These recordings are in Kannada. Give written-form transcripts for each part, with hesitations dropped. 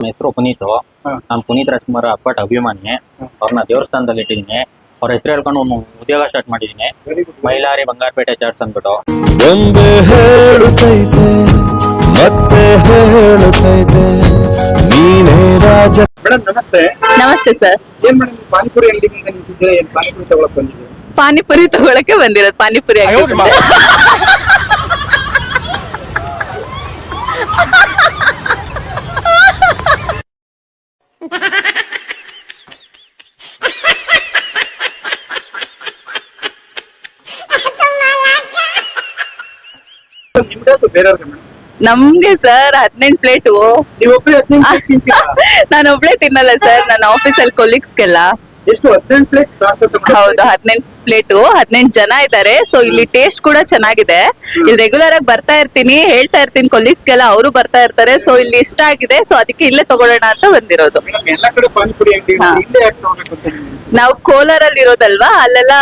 ನನ್ನ ಹೆಸರು ಪುನೀತ್. ನಾನು ಪುನೀತ್ ರಾಜ್ಕುಮಾರ್ ಅಪ್ಪಟ ಅಭಿಮಾನಿ. ಅವ್ರನ್ನ ದೇವಸ್ಥಾನದಲ್ಲಿ ಇಟ್ಟಿದ್ದೀನಿ. ಅವ್ರ ಹೆಸರು ಹೇಳ್ಕೊಂಡು ಒಂದು ಉದ್ಯೋಗ ಸ್ಟಾರ್ಟ್ ಮಾಡಿದ್ದೀನಿ. ಮೈಲಾರಿ ಬಂಗಾರಪೇಟೆ ಚರ್ಚ್ ಅಂದ್ಬಿಟ್ಟು. ಒಂದೇ ಹೇಳುತ್ತೈತೆ ಮತ್ತೆ ಹೇಳುತ್ತೈತೆ ನೀನೇ ರಾಜ. ಮೇಡಮ್ ನಮಸ್ತೆ. ನಮಸ್ತೆ ಸರ್. ಏನ್ ಮೇಡಮ್ ಪಾನಿಪುರಿ ಅಂಗಡಿಗೆ ನಿಂತಿದ್ರೆ ಏನ್ ಪಾನಿಪುರಿ ತಗೊಳಕ್ ಬಂದಿದ್ದೀವಿ? ಪಾನಿಪುರಿ ತಗೊಳಕ್ಕೆ ಬಂದಿರೋದು. ಪಾನಿಪುರಿ ನಿಮ್ಗೆ ಅಥವಾ ಬೇರೆಯವ್ರಿಗೆ ಮೇಡಮ್? ನಮ್ಗೆ ಸರ್ 18 ಪ್ಲೇಟು. ನೀವು ಒಬ್ಬರೇ 18 ಪ್ಲೇಟ್ ತಿಂತೀರಾ? ನಾನು ಒಬ್ಳೆ ತಿನ್ನಲ್ಲ ಸರ್, ನನ್ನ ಆಫೀಸಲ್ಲಿ ಕೊಲೀಗ್ಸ್ಗೆಲ್ಲ. ಎಷ್ಟು 18 ಪ್ಲೇಟ್ ಹೌದು, 18 ಪ್ಲೇಟು, 18 ಜನ ಇದ್ದಾರೆ. ಸೊ ಇಲ್ಲಿ ಟೇಸ್ಟ್ ಕೂಡ ಚೆನ್ನಾಗಿದೆ. ಇಲ್ಲಿ ರೆಗ್ಯುಲರ್ ಆಗಿ ಬರ್ತಾ ಇರ್ತೀನಿ, ಹೇಳ್ತಾ ಇರ್ತೀನಿ ಕೊಲೀಗ್ಸ್ಗೆಲ್ಲ, ಅವರು ಬರ್ತಾ ಇರ್ತಾರೆ. ಸೊ ಇಲ್ಲಿ ಇಷ್ಟ ಆಗಿದೆ, ಸೊ ಅದಕ್ಕೆ ಇಲ್ಲೇ ತಗೊಳ್ಳೋಣ ಅಂತ ಬಂದಿರೋದು. ಮೇಡಮ್ ಎಲ್ಲಾ ಕಡೆ ಪಾನಿಪುರಿ ಅಂಗಡಿ ಇಲ್ಲೇ ಯಾಕೆ ತಗೋಬೇಕು ಅಂತ ನಿಮ್ಗೆ? ನಾವು ಕೋಲಾರಲ್ಲಿ ಇರೋದಲ್ವಾ, ಅಲ್ಲೆಲ್ಲ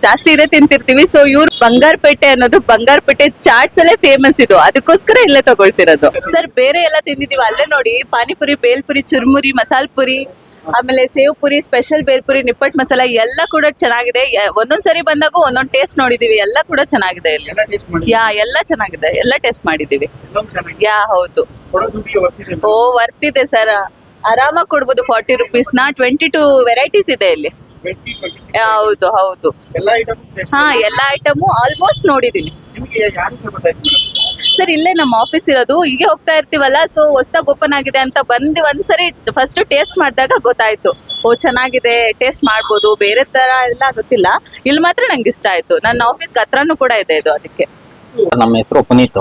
ಜಾಸ್ತಿ ಇದೆ ತಿಂತಿರ್ತೀವಿ. ಸೊ ಇವ್ರು ಬಂಗಾರಪೇಟೆ ಅನ್ನೋದು, ಬಂಗಾರಪೇಟೆ ಚಾಟ್ಸ್ ಅಲ್ಲೇ ಫೇಮಸ್ ಇದು, ಅದಕ್ಕೋಸ್ಕರ ಇಲ್ಲೇ ತಗೊಳ್ತಿರೋದು. ಸರ್ ಬೇರೆ ಎಲ್ಲ ತಿಂದಿದೀವಿ, ಅಲ್ಲೇ ನೋಡಿ ಪಾನಿಪುರಿ, ಬೇಲ್ಪುರಿ, ಚುರ್ಮುರಿ, ಮಸಾಲ್ ಪುರಿ, ಆಮೇಲೆ ಸೇವ್ ಪುರಿ, ಸ್ಪೆಷಲ್ ಬೇಲ್ಪುರಿ, ನಿಪ್ಪಟ್ ಮಸಾಲ ಎಲ್ಲ ಕೂಡ ಚೆನ್ನಾಗಿದೆ. ಒಂದೊಂದ್ಸರಿ ಬಂದಾಗ ಒಂದೊಂದ್ ಟೇಸ್ಟ್ ನೋಡಿದೀವಿ, ಎಲ್ಲ ಕೂಡ ಚೆನ್ನಾಗಿದೆ ಇಲ್ಲಿ. ಎಲ್ಲ ಟೇಸ್ಟ್ ಮಾಡಿ ಎಲ್ಲ ಚೆನ್ನಾಗಿದೆ, ಎಲ್ಲ ಟೇಸ್ಟ್ ಮಾಡಿದೀವಿ. ಎಲ್ಲವೂ ಚೆನ್ನಾಗಿದೆ. ಹೌದು. ಕೊಡೋ ದುಡ್ಡಿಗೆ ಬರ್ತಿದೆ ಓ ವರ್ತಿದೆ ಸರ್, ಆರಾಮಾಗಿ ಕೊಡ್ಬೋದು. 40 ರುಪೀಸ್ನ 22 ವೆರೈಟೀಸ್ ಇದೆ ಇಲ್ಲಿ. 20 ಹೌದು ಹೌದು. ಎಲ್ಲ ಐಟಮ್ ಎಲ್ಲ ಐಟಮು ಆಲ್ಮೋಸ್ಟ್ ನೋಡಿದೀನಿ ನಿಮಗೆ ಯಾರಿಂದ ಗೊತ್ತಾಯ್ತು ಮೇಡಮ್? ಸರ್. ಇಲ್ಲೇ ನಮ್ಮ ಆಫೀಸ್ ಇರೋದು, ಹೀಗೆ ಹೋಗ್ತಾ ಇರ್ತೀವಲ್ಲ, ಸೊ ಹೊಸದಾಗಿ ಓಪನ್ ಆಗಿದೆ ಅಂತ ಬಂದು ಒಂದ್ಸರಿ ಫಸ್ಟ್ ಟೇಸ್ಟ್ ಮಾಡಿದಾಗ ಗೊತ್ತಾಯ್ತು, ಓ ಚೆನ್ನಾಗಿದೆ, ಟೇಸ್ಟ್ ಮಾಡ್ಬೋದು. ಬೇರೆ ತರ ಎಲ್ಲ ಗೊತ್ತಿಲ್ಲ, ಇಲ್ಲಿ ಮಾತ್ರ ನಂಗೆ ಇಷ್ಟ ಆಯ್ತು. ನನ್ನ ಆಫೀಸ್ಗೆ ಹತ್ರನೂ ಕೂಡ ಇದೆ ಇದು, ಅದಕ್ಕೆ. ನಮ್ಮ ಹೆಸರು ಪುನೀತ್.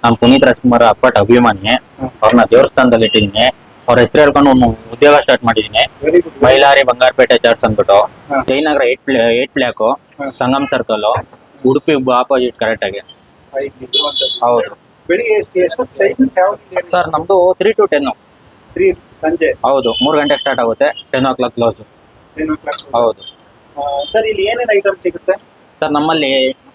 ನಾನು ಪುನೀತ್ ರಾಜ್ಕುಮಾರ್ ಅಪ್ಪಟ ಅಭಿಮಾನಿ. ಅವ್ರನ್ನ ದೇವಸ್ಥಾನದಲ್ಲಿ ಇಟ್ಟಿದ್ದೀನಿ. ಅವ್ರ ಹೆಸರು ಹೇಳ್ಕೊಂಡು ಒಂದು ಉದ್ಯೋಗ ಸ್ಟಾರ್ಟ್ ಮಾಡಿದ್ದೀನಿ. Very good. Mylari Bangarapete church ಅಂದ್ಬಿಟ್ಟು. Jayanagar 8 block, Sangam circle, Udupi opposite correct ಆಗಿ. ಹೌದು ಬೆಳಿಗ್ಗೆ ಎಷ್ಟು ಟೈಮಿಂಗ್ಸ್ ಯಾವಾಗ ಸರ್. ನಮ್ದು 3 to 10. 3 ಸಂಜೆ. ಹೌದು, 3 ಗಂಟೆಗೆ ಸ್ಟಾರ್ಟ್ ಆಗುತ್ತೆ, 10 o'clock ಕ್ಲೋಸ್. 10 o'clock. ಹೌದು ಸರ್ ಇಲ್ಲಿ ಏನೇನು ಐಟಮ್ ಸಿಗುತ್ತೆ? ಸರ್, ನಮ್ಮಲ್ಲಿ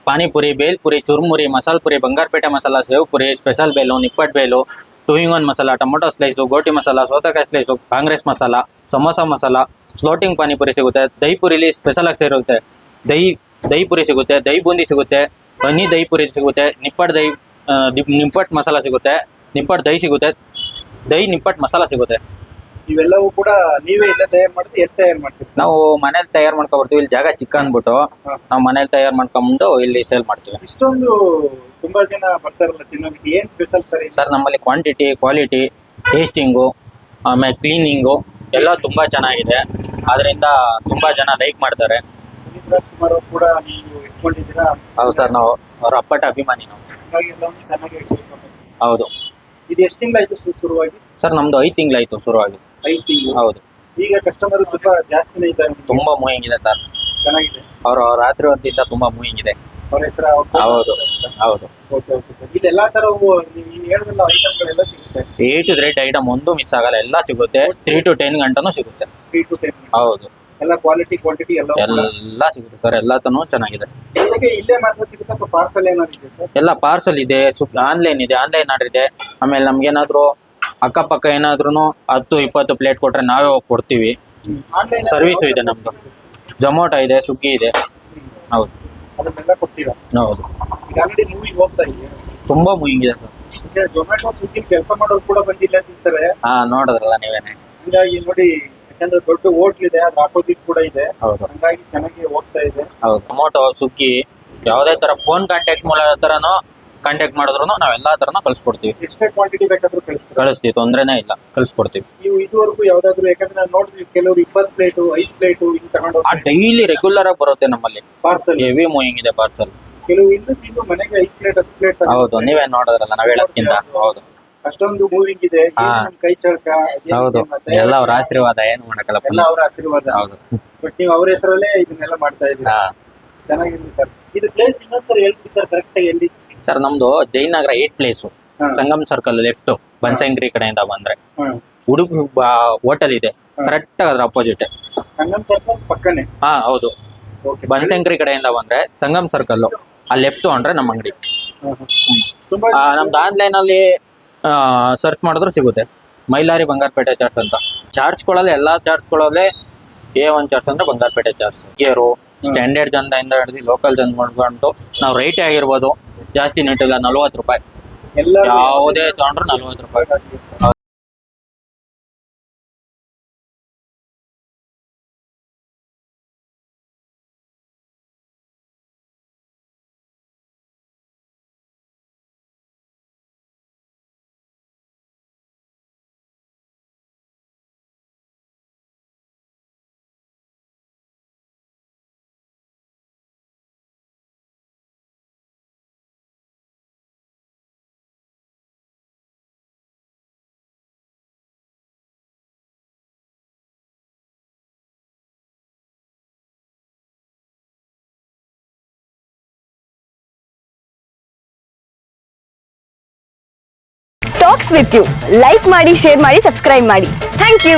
panipuri, bhelpuri, churmuri, masala puri, Bangarapete masala, sev puri, special bhel, nippat bhel, 2-in-1 masala, tomato slice, ಗೋಟಿ ಮಸಾಲ, ಸೌತೆಕಾಯಿ ಸ್ಲೈಸು, ಕಾಂಗ್ರೆಸ್ ಮಸಾಲ, ಸಮೋಸ ಮಸಾಲ, ಫ್ಲೋಟಿಂಗ್ ಪಾನಿಪುರಿ ಸಿಗುತ್ತೆ. ದಹಿ ಪುರಿಲಿ ಸ್ಪೆಷಲ್ ಆಗಿ ಸೇರುತ್ತೆ. ದಹಿ ಪುರಿ ಸಿಗುತ್ತೆ, ದಹಿ ಬೂಂದಿ ಸಿಗುತ್ತೆ, ಹನಿ ದಹಿ ಪುರಿ ಸಿಗುತ್ತೆ, ನಿಪ್ಪಟ್ ಮಸಾಲ ಸಿಗುತ್ತೆ, ನಿಪ್ಪಟ್ ದಹಿ ಸಿಗುತ್ತೆ, ದಹಿ ನಿಪ್ಪಟ್ ಮಸಾಲ ಸಿಗುತ್ತೆ. ಇವೆಲ್ಲವೂ ಕೂಡ ನೀವೇ ಇಲ್ಲೇ ತಯಾರು ಮಾಡ್ತೀವಿ, ಎಲ್ಲಿ ತಯಾರು ಮಾಡ್ತೀವಿ? ನಾವು ಮನೇಲಿ ತಯಾರು ಮಾಡ್ಕೊಬರ್ತೀವಿ. ಇಲ್ಲಿ ಜಾಗ ಚಿಕ್ಕ ಅಂದ್ಬಿಟ್ಟು ನಾವು ಮನೇಲಿ ತಯಾರು ಮಾಡ್ಕೊಂಡ್ಬಂದು ಇಲ್ಲಿ ಸೇಲ್ ಮಾಡ್ತೀವಿ. ಇಷ್ಟೊಂದು ತುಂಬಾ ಜನ ಬರ್ತಾರಲ್ಲ ತಿನ್ನೋದಕ್ಕೆ, ಏನ್ ಸ್ಪೆಷಲ್ ಸರ್? ಸರ್, ನಮ್ಮಲ್ಲಿ ಕ್ವಾಂಟಿಟಿ, ಕ್ವಾಲಿಟಿ, ಟೇಸ್ಟಿಂಗು, ಆಮೇಲೆ ಕ್ಲೀನಿಂಗು ಎಲ್ಲ ತುಂಬ ಚೆನ್ನಾಗಿದೆ. ಅದರಿಂದ ತುಂಬ ಜನ ಲೈಕ್ ಮಾಡ್ತಾರೆ. ಪುನೀತ್ ರಾಜ್ಕುಮಾರ್ ಅವರು ಕೂಡ ನೀವು ಇಟ್ಕೊಂಡಿದ್ದೀರಾ? ಹೌದು ಸರ್, ನಾವು ಅವ್ರ ಅಪ್ಪಟ ಅಭಿಮಾನಿ ನಾವು. ಹಾಗಾಗಿ ಎಲ್ಲವೂ ಚೆನ್ನಾಗಿ ಇಟ್ಕೊಂಡಿದ್ದೀರಾ. ಹೌದು. ಇದು ಎಷ್ಟು ತಿಂಗಳಾಯ್ತು ಶುರುವಾಗಿ? ಸರ್, ನಮ್ದು 5 ತಿಂಗಳಾಯ್ತು ಶುರುವಾಗಿ. 5 ತಿಂಗಳು. ಹೌದು. ಈಗ ಕಸ್ಟಮರ್ ತುಂಬಾ ಜಾಸ್ತಿನೇ ಇದ್ದಾರೆ. ತುಂಬ ಮೂವಿಂಗ್ ಇದೆ ಸರ್. ಚೆನ್ನಾಗಿದೆ. ಅವರು ರಾತ್ರಿ ಹೊತ್ತಿಂದ ತುಂಬ ಮೂವಿಂಗ್ ಇದೆ. ಅವ್ರ ಹೆಸರು ಹೌದು ಹೌದು. Okay okay sir. ಇಲ್ಲಿ ಎಲ್ಲಾ ತರವು ನೀವು ಹೇಳಿದ್ರಲ್ಲ ಐಟಮ್ಗಳೆಲ್ಲ ಸಿಗುತ್ತೆ? A to Z ಐಟಮ್ ಒಂದು ಮಿಸ್ ಆಗಲ್ಲ, ಎಲ್ಲ ಸಿಗುತ್ತೆ. 3 to 10 ಗಂಟನೂ ಸಿಗುತ್ತೆ. 3 to 10. ಹೌದು, ಎಲ್ಲ ಕ್ವಾಲಿಟಿ ಕ್ವಾಂಟಿಟಿ ಎಲ್ಲ ಎಲ್ಲ ಸಿಗುತ್ತೆ ಸರ್. ಎಲ್ಲತನೂ ಚೆನ್ನಾಗಿದೆ. ಜೊತೆಗೆ ಇಲ್ಲೇ ಮಾತ್ರ ಸಿಗುತ್ತೆ ಅಥವಾ ಪಾರ್ಸಲ್ ಏನಾದ್ರು ಇದೆ ಸರ್? ಎಲ್ಲ ಪಾರ್ಸಲ್ ಇದೆ, ಆನ್ಲೈನ್ ಇದೆ, ಆನ್ಲೈನ್ ಆರ್ಡರ್ ಇದೆ. ಆಮೇಲೆ ನಮ್ಗೇನಾದ್ರು ಅಕ್ಕಪಕ್ಕ ಏನಾದ್ರೂ 10-20 ಪ್ಲೇಟ್ ಕೊಟ್ರೆ ನಾವೇ ಹೋಗಿ ಕೊಡ್ತೀವಿ. ಆನ್ಲೈನ್ ಸರ್ವಿಸು ಇದೆ ನಮ್ದು. ಜೊಮೊಟೊ ಇದೆ, ಸ್ವಿಗ್ಗಿ ಇದೆ. ಹೌದು ಅದನ್ನೆಲ್ಲ ಕೊಡ್ತೀರಾ? ಹೌದು. ಈಗ ಆಲ್ರೆಡಿ ಮೂವಿಗೆ ಹೋಗ್ತಾ ಇದೆಯಾ? ತುಂಬಾ ಮೂವಿಂಗ್ ಇದೆ ಸರ್. ಈಗ ಜೊಮ್ಯಾಟೊ ಸ್ವಿಗ್ಗಿ ಕೆಲಸ ಮಾಡೋರು ಕೂಡ ಬಂದಿಲ್ಲ ತಿಂತಾರೆ. ನೋಡಿದ್ರಲ್ಲ ನೀವೇನೆ. ಹೀಗಾಗಿ ನೋಡಿ, ಯಾಕಂದ್ರೆ ದೊಡ್ಡ ಹೋಟ್ಲ್ ಇದೆ, ಅದ್ರ ಆಪೋಸಿಟ್ ಕೂಡ ಇದೆ. ಹೌದು ಹಂಗಾಗಿ ಚೆನ್ನಾಗಿ ಹೋಗ್ತಾ ಇದೆ. ಹೌದು. ಟೊಮೊಟೊ, ಸ್ವಿಗ್ಗಿ, ಯಾವುದೇ ತರ ಫೋನ್ ಕಾಂಟ್ಯಾಕ್ಟ್ ಮೂಲಕ ಕಾಂಟ್ಯಾಕ್ಟ್ ಮಾಡಿದ್ರು ನಾವು ಎಲ್ಲಾ ತರನು ಕಳ್ಸಿಕೊಡ್ತೀವಿ. ಎಷ್ಟೇ ಕ್ವಾಂಟಿಟಿ ಬೇಕಾದ್ರೂ ಕಳಿಸ್ತೀವಿ, ತೊಂದ್ರೆನೇ ಇಲ್ಲ, ಕಳ್ಸಿಕೊಡ್ತೀವಿ. ನೀವು ಇದುವರೆಗೂ ಯಾವ್ದಾದ್ರು, ಯಾಕಂದ್ರೆ ನಾನು ನೋಡಿದ್ವಿ ಕೆಲವರು 20 ಪ್ಲೇಟು 5 ಪ್ಲೇಟು ಹಿಂಗ್ ತಗೊಂಡು ಡೈಲಿ ರೆಗ್ಯುಲರ್ ಆಗಿ ಬರುತ್ತೆ ನಮ್ಮಲ್ಲಿ. ಪಾರ್ಸಲ್ ಹೆವಿ ಮೂವಿಂಗ್ ಇದೆ ಪಾರ್ಸಲ್. ಕೆಲವು ಇನ್ನು ತಿಂದು ಮನೆಗೆ 5 ಪ್ಲೇಟ್ 10 ಪ್ಲೇಟ್. ಹೌದು, ನೀವೇ ನೋಡಿದ್ರಲ್ಲ ನಾವ್ ಹೇಳೋದ್ಕಿಂತ. ಹೌದು, ಅಷ್ಟೊಂದು ಮೂವಿಂಗ್ ಇದೆ. ನಮ್ ಕೈ ಚಳಕ ಹೌದು, ಎಲ್ಲ ಅವ್ರ ಆಶೀರ್ವಾದ, ಏನು ಮಾಡಕ್ಕಲ್ಲ. ಎಲ್ಲ ಅವರ ಆಶೀರ್ವಾದ. ಹೌದು. ಬಟ್ ನೀವು ಅವ್ರ ಹೆಸರಲ್ಲೇ ಇದನ್ನೆಲ್ಲ ಮಾಡ್ತಾ ಇದ್ದೀರಾ. ಚೆನ್ನಾಗಿದೆ ಸರ್. ಇದು ಪ್ಲೇಸ್ ಇನ್ನೊಂದ್ಸರಿ ಹೇಳ್ತೀವಿ ಸರ್ ಕರೆಕ್ಟ್ ಆಗಿ ಎಲ್ಲಿ? ಸರ್, ನಮ್ದು Jayanagar 8 place, Sangam circle left, Banashankari ಕಡೆಯಿಂದ ಬಂದ್ರೆ ಉಡುಪಿ ಹೋಟೆಲ್ ಇದೆ, ಕರೆಕ್ಟ್ ಅದ್ರ ಅಪೋಸಿಟ್. ಸಂಗಮ್ ಸರ್ಕಲ್ ಪಕ್ಕನೆ? ಹೌದು. ಬನಶಂಕರಿ ಕಡೆಯಿಂದ ಬಂದ್ರೆ ಸಂಗಮ್ ಸರ್ಕಲ್, ಆ ಲೆಫ್ಟ್ ಅಂದ್ರೆ ನಮ್ಮ ಅಂಗಡಿ. ತುಂಬಾ ನಮ್ದು ಆನ್ಲೈನ್ ಅಲ್ಲಿ ಸರ್ಚ್ ಮಾಡಿದ್ರು ಸಿಗುತ್ತೆ. ಮೈಲಾರಿ ಬಂಗಾರಪೇಟೆ ಚಾಟ್ಸ್ ಅಂತ. ಚಾಟ್ಸ್ಗಳಲ್ಲಿ ಎಲ್ಲ ಚಾಟ್ಸ್ಗಳಲ್ಲೇ A1 ಚಾಟ್ಸ್ ಅಂದ್ರೆ ಬಂಗಾರಪೇಟೆ ಚಾಟ್ಸ್. ಗೇರು ಸ್ಟ್ಯಾಂಡರ್ಡ್ ಜನದಿಂದ ಹಿಡಿದು ಲೋಕಲ್ ಜನ ಮಾಡ್ಕೊಂಡು ನಾವು ರೇಟೇ ಆಗಿರ್ಬೋದು, ಜಾಸ್ತಿ ನೆಟ್ಟಿಲ್ಲ, 40 ರೂಪಾಯಿ. ಎಲ್ಲ ಯಾವುದೇ ತಗೊಂಡ್ರು 40 ರೂಪಾಯಿ. ಟಾಕ್ಸ್ ವಿತ್ ಯು ಲೈಕ್ ಮಾಡಿ, ಶೇರ್ ಮಾಡಿ, ಸಬ್ಸ್ಕ್ರೈಬ್ ಮಾಡಿ. Thank you.